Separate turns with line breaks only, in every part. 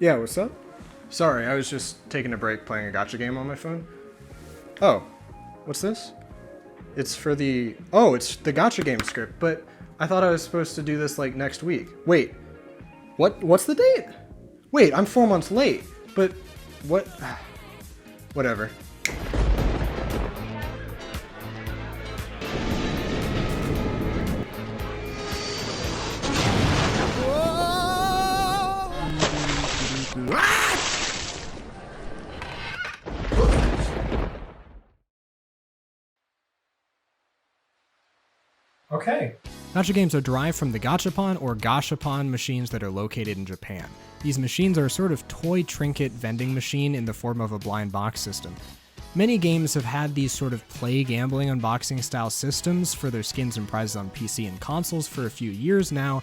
Yeah, what's up? Sorry, I was just taking a break playing a gacha game on my phone. Oh, what's this? It's for the... Oh, it's the gacha game script, but I thought I was supposed to do this like next week. Wait, what's the date? Wait, I'm 4 months late, but what? Whatever. Okay.
Gacha games are derived from the gachapon or gashapon machines that are located in Japan. These machines are a sort of toy trinket vending machine in the form of a blind box system. Many games have had these sort of play gambling unboxing style systems for their skins and prizes on PC and consoles for a few years now.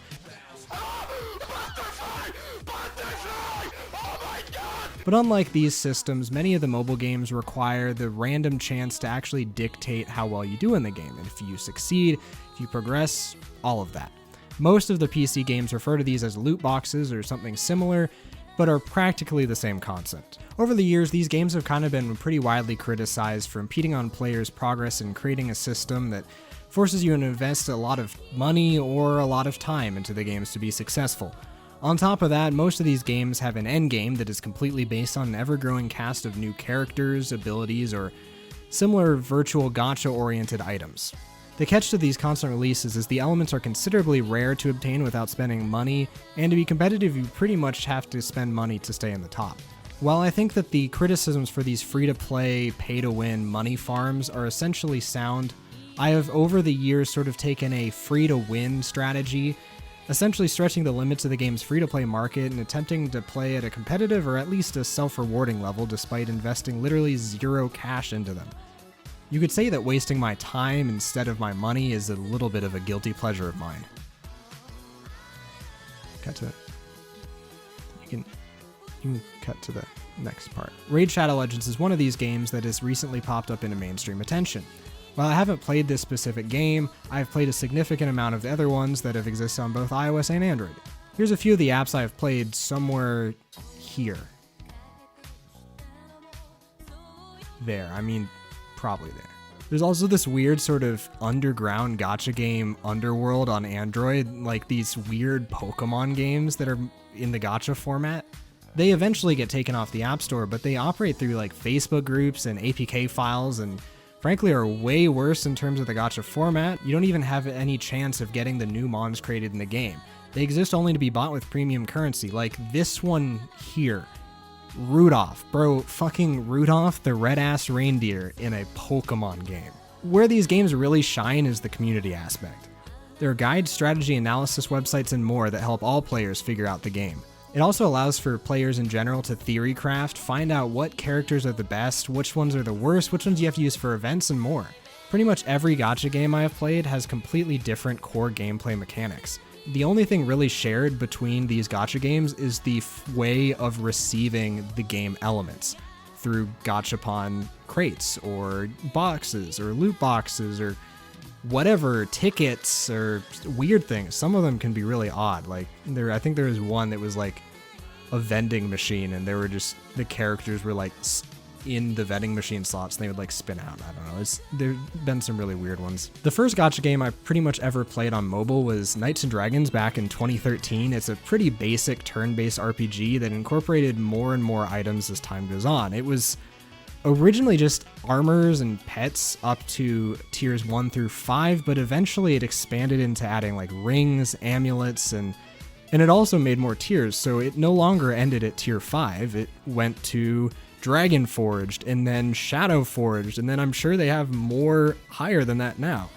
But unlike these systems, many of the mobile games require the random chance to actually dictate how well you do in the game, and if you succeed, if you progress, all of that. Most of the PC games refer to these as loot boxes or something similar, but are practically the same concept. Over the years, these games have kind of been pretty widely criticized for impeding on players' progress and creating a system that forces you to invest a lot of money or a lot of time into the games to be successful. On top of that, most of these games have an endgame that is completely based on an ever-growing cast of new characters, abilities, or similar virtual gacha-oriented items. The catch to these constant releases is the elements are considerably rare to obtain without spending money, and to be competitive you pretty much have to spend money to stay in the top. While I think that the criticisms for these free-to-play, pay-to-win money farms are essentially sound, I have over the years sort of taken a free-to-win strategy, essentially stretching the limits of the game's free-to-play market and attempting to play at a competitive or at least a self-rewarding level despite investing literally zero cash into them. You could say that wasting my time instead of my money is a little bit of a guilty pleasure of mine. Cut to it. You can cut to the next part. Raid Shadow Legends is one of these games that has recently popped up into mainstream attention. While I haven't played this specific game, I've played a significant amount of the other ones that have existed on both iOS and Android. Here's a few of the apps I've played somewhere here. There, I mean, probably there. There's also this weird sort of underground gacha game Underworld on Android, like these weird Pokemon games that are in the gacha format. They eventually get taken off the App Store, but they operate through like Facebook groups and APK files and frankly are way worse in terms of the gacha format. You don't even have any chance of getting the new mons created in the game. They exist only to be bought with premium currency, like this one here. Rudolph. Bro, fucking Rudolph the red-ass reindeer in a Pokemon game. Where these games really shine is the community aspect. There are guide, strategy, analysis websites, and more that help all players figure out the game. It also allows for players in general to theory craft, find out what characters are the best, which ones are the worst, which ones you have to use for events, and more. Pretty much every gacha game I have played has completely different core gameplay mechanics. The only thing really shared between these gacha games is the way of receiving the game elements through gachapon crates or boxes or loot boxes or whatever, tickets or weird things. Some of them can be really odd. Like I think there was one that was like a vending machine and the characters were like in the vending machine slots and they would like spin out. I don't know. There's been some really weird ones. The first gacha game I pretty much ever played on mobile was Knights and Dragons back in 2013. It's a pretty basic turn-based RPG that incorporated more and more items as time goes on. It was originally just armors and pets up to tiers 1 through 5, but eventually it expanded into adding like rings, amulets, and it also made more tiers, so it no longer ended at tier 5. It went to Dragon Forged, and then Shadow Forged, and then I'm sure they have more higher than that now.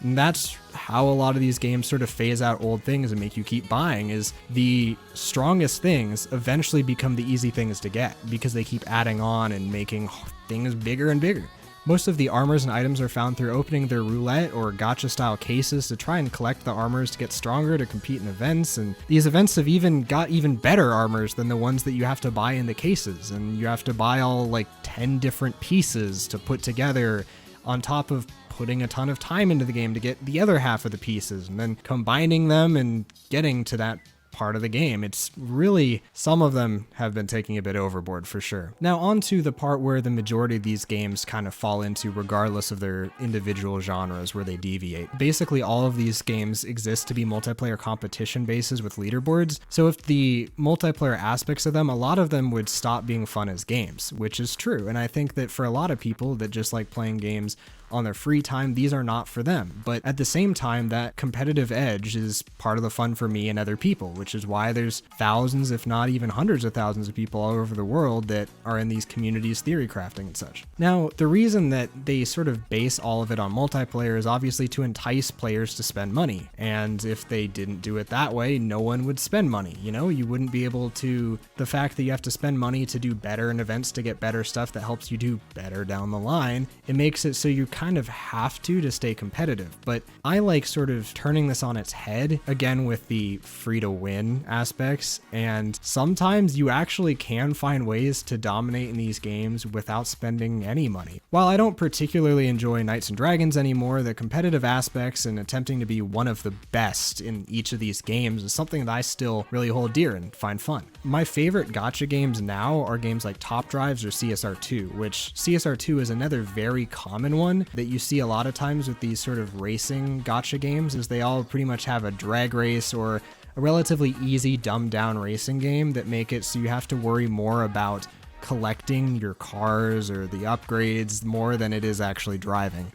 And that's how a lot of these games sort of phase out old things and make you keep buying, is the strongest things eventually become the easy things to get because they keep adding on and making things bigger and bigger. Most of the armors and items are found through opening their roulette or gacha style cases to try and collect the armors to get stronger to compete in events, and these events have even got even better armors than the ones that you have to buy in the cases, and you have to buy all like 10 different pieces to put together on top of putting a ton of time into the game to get the other half of the pieces and then combining them and getting to that part of the game. It's really, some of them have been taking a bit overboard for sure. Now on to the part where the majority of these games kind of fall into regardless of their individual genres where they deviate. Basically all of these games exist to be multiplayer competition bases with leaderboards, so if the multiplayer aspects of them, a lot of them would stop being fun as games, which is true. And I think that for a lot of people that just like playing games on their free time, these are not for them. But at the same time, that competitive edge is part of the fun for me and other people, which is why there's thousands, if not even hundreds of thousands of people all over the world that are in these communities theory crafting and such. Now, the reason that they sort of base all of it on multiplayer is obviously to entice players to spend money. And if they didn't do it that way, no one would spend money. You know, you wouldn't be able to, the fact that you have to spend money to do better in events to get better stuff that helps you do better down the line, it makes it so you kind of have to stay competitive. But I like sort of turning this on its head again with the free to win aspects, and sometimes you actually can find ways to dominate in these games without spending any money. While I don't particularly enjoy Knights and Dragons anymore, the competitive aspects and attempting to be one of the best in each of these games is something that I still really hold dear and find fun. My favorite gacha games now are games like Top Drives or CSR2, which CSR2 is another very common one that you see a lot of times with these sort of racing gacha games, is they all pretty much have a drag race or a relatively easy dumbed down racing game that make it so you have to worry more about collecting your cars or the upgrades more than it is actually driving.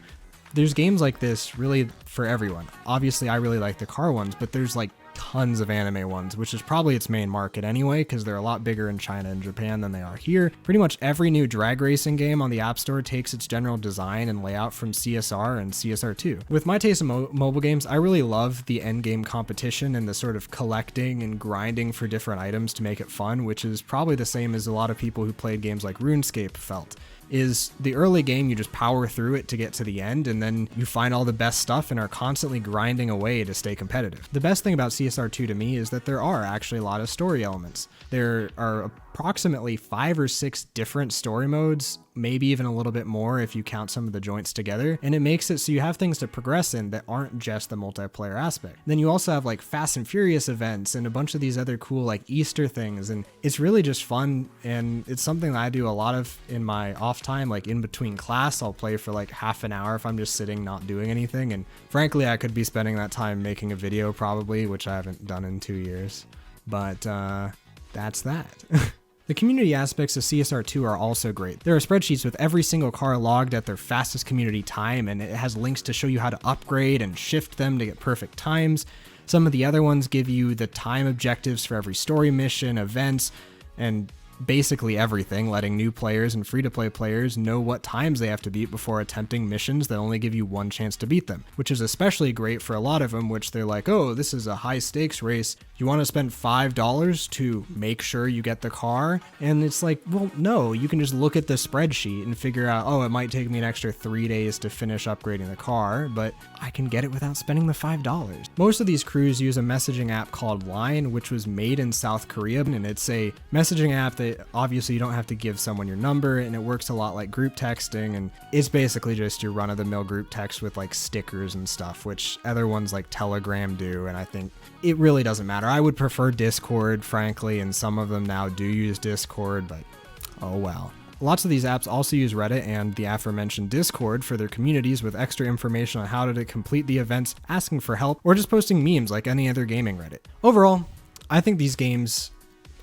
There's games like this really for everyone. Obviously I really like the car ones, but there's like tons of anime ones, which is probably its main market anyway, because they're a lot bigger in China and Japan than they are here. Pretty much every new drag racing game on the App Store takes its general design and layout from CSR and CSR2. With my taste in mobile games, I really love the end game competition and the sort of collecting and grinding for different items to make it fun, which is probably the same as a lot of people who played games like RuneScape felt. Is the early game, you just power through it to get to the end, and then you find all the best stuff and are constantly grinding away to stay competitive. The best thing about CSR2 to me is that there are actually a lot of story elements. There are approximately 5 or 6 different story modes, maybe even a little bit more if you count some of the joints together, and it makes it so you have things to progress in that aren't just the multiplayer aspect. Then you also have like Fast and Furious events and a bunch of these other cool like Easter things, and it's really just fun, and it's something that I do a lot of in my off time, like in between class. I'll play for like half an hour if I'm just sitting not doing anything, and frankly I could be spending that time making a video probably, which I haven't done in 2 years, but that's that. The community aspects of CSR2 are also great. There are spreadsheets with every single car logged at their fastest community time, and it has links to show you how to upgrade and shift them to get perfect times. Some of the other ones give you the time objectives for every story mission, events, and basically everything, letting new players and free-to-play players know what times they have to beat before attempting missions that only give you one chance to beat them, which is especially great for a lot of them, which they're like, oh, this is a high-stakes race. You want to spend $5 to make sure you get the car? And it's like, well, no, you can just look at the spreadsheet and figure out, oh, it might take me an extra 3 days to finish upgrading the car, but I can get it without spending the $5. Most of these crews use a messaging app called Line, which was made in South Korea, and it's a messaging app that obviously you don't have to give someone your number, and it works a lot like group texting, and it's basically just your run-of-the-mill group text with like stickers and stuff, which other ones like Telegram do, and I think it really doesn't matter. I would prefer Discord, frankly, and some of them now do use Discord, but oh well. Lots of these apps also use Reddit and the aforementioned Discord for their communities with extra information on how to complete the events, asking for help, or just posting memes like any other gaming Reddit. Overall, I think these games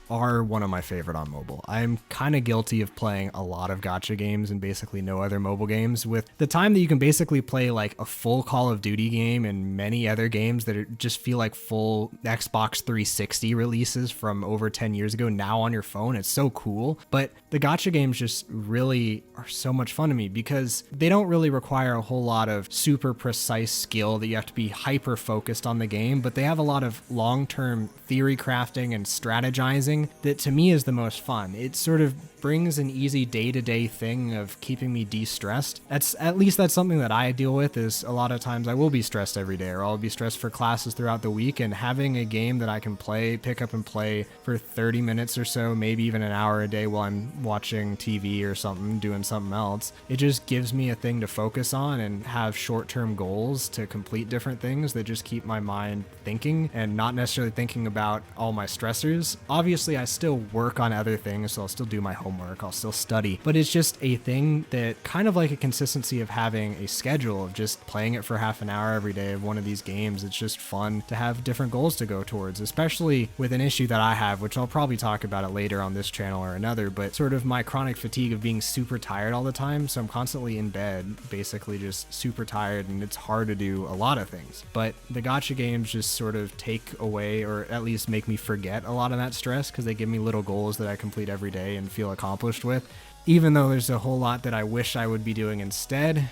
are one of my favorite on mobile. I'm kind of guilty of playing a lot of gacha games and basically no other mobile games. With the time that you can basically play like a full Call of Duty game and many other games that just feel like full Xbox 360 releases from over 10 years ago now on your phone, it's so cool. But the gacha games just really are so much fun to me because they don't really require a whole lot of super precise skill that you have to be hyper focused on the game, but they have a lot of long-term theory crafting and strategizing thing that to me is the most fun. It sort of brings an easy day-to-day thing of keeping me de-stressed. At least that's something that I deal with, is a lot of times I will be stressed every day, or I'll be stressed for classes throughout the week, and having a game that I can pick up and play for 30 minutes or so, maybe even an hour a day while I'm watching TV or something, doing something else, it just gives me a thing to focus on and have short-term goals to complete different things that just keep my mind thinking and not necessarily thinking about all my stressors. Obviously, I still work on other things, so I'll still do my homework, I'll still study, but it's just a thing that kind of like a consistency of having a schedule of just playing it for half an hour every day of one of these games. It's just fun to have different goals to go towards, especially with an issue that I have, which I'll probably talk about it later on this channel or another, but sort of my chronic fatigue of being super tired all the time. So I'm constantly in bed, basically just super tired, and it's hard to do a lot of things. But the gacha games just sort of take away, or at least make me forget a lot of that stress, because they give me little goals that I complete every day and feel accomplished with. Even though there's a whole lot that I wish I would be doing instead,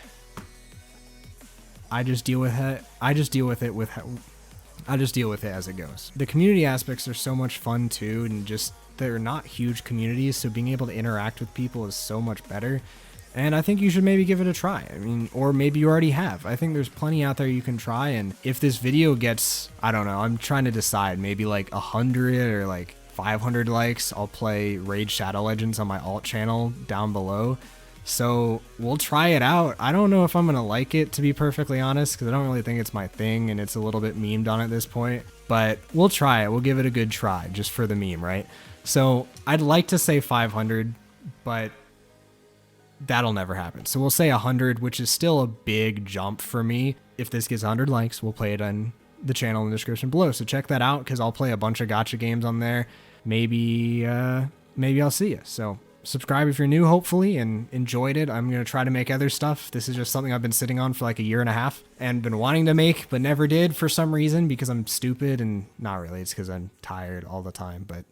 I just deal with it. I just deal with it as it goes. The community aspects are so much fun too, and just they're not huge communities, so being able to interact with people is so much better. And I think you should maybe give it a try. I mean, or maybe you already have. I think there's plenty out there you can try, and if this video gets, I don't know, I'm trying to decide, maybe like 100 or like 500 likes, I'll play Raid Shadow Legends on my alt channel down below. So we'll try it out. I don't know if I'm gonna like it, to be perfectly honest, because I don't really think it's my thing, and it's a little bit memed on at this point. But we'll try it. We'll give it a good try, just for the meme, right? So I'd like to say 500, but that'll never happen. So we'll say 100, which is still a big jump for me. If this gets 100 likes, we'll play it on the channel in the description below. So check that out, because I'll play a bunch of gacha games on there. Maybe I'll see you. So subscribe if you're new, hopefully, and enjoyed it. I'm going to try to make other stuff. This is just something I've been sitting on for like a year and a half and been wanting to make, but never did for some reason, because I'm stupid, and not really. It's because I'm tired all the time, but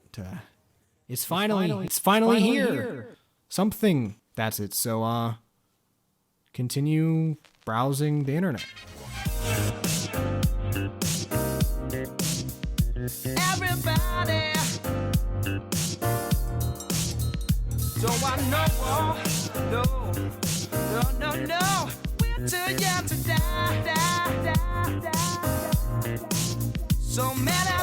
it's finally here. Something. That's it. So continue browsing the internet.
Everybody, don't I know? No, we're too young to die. So many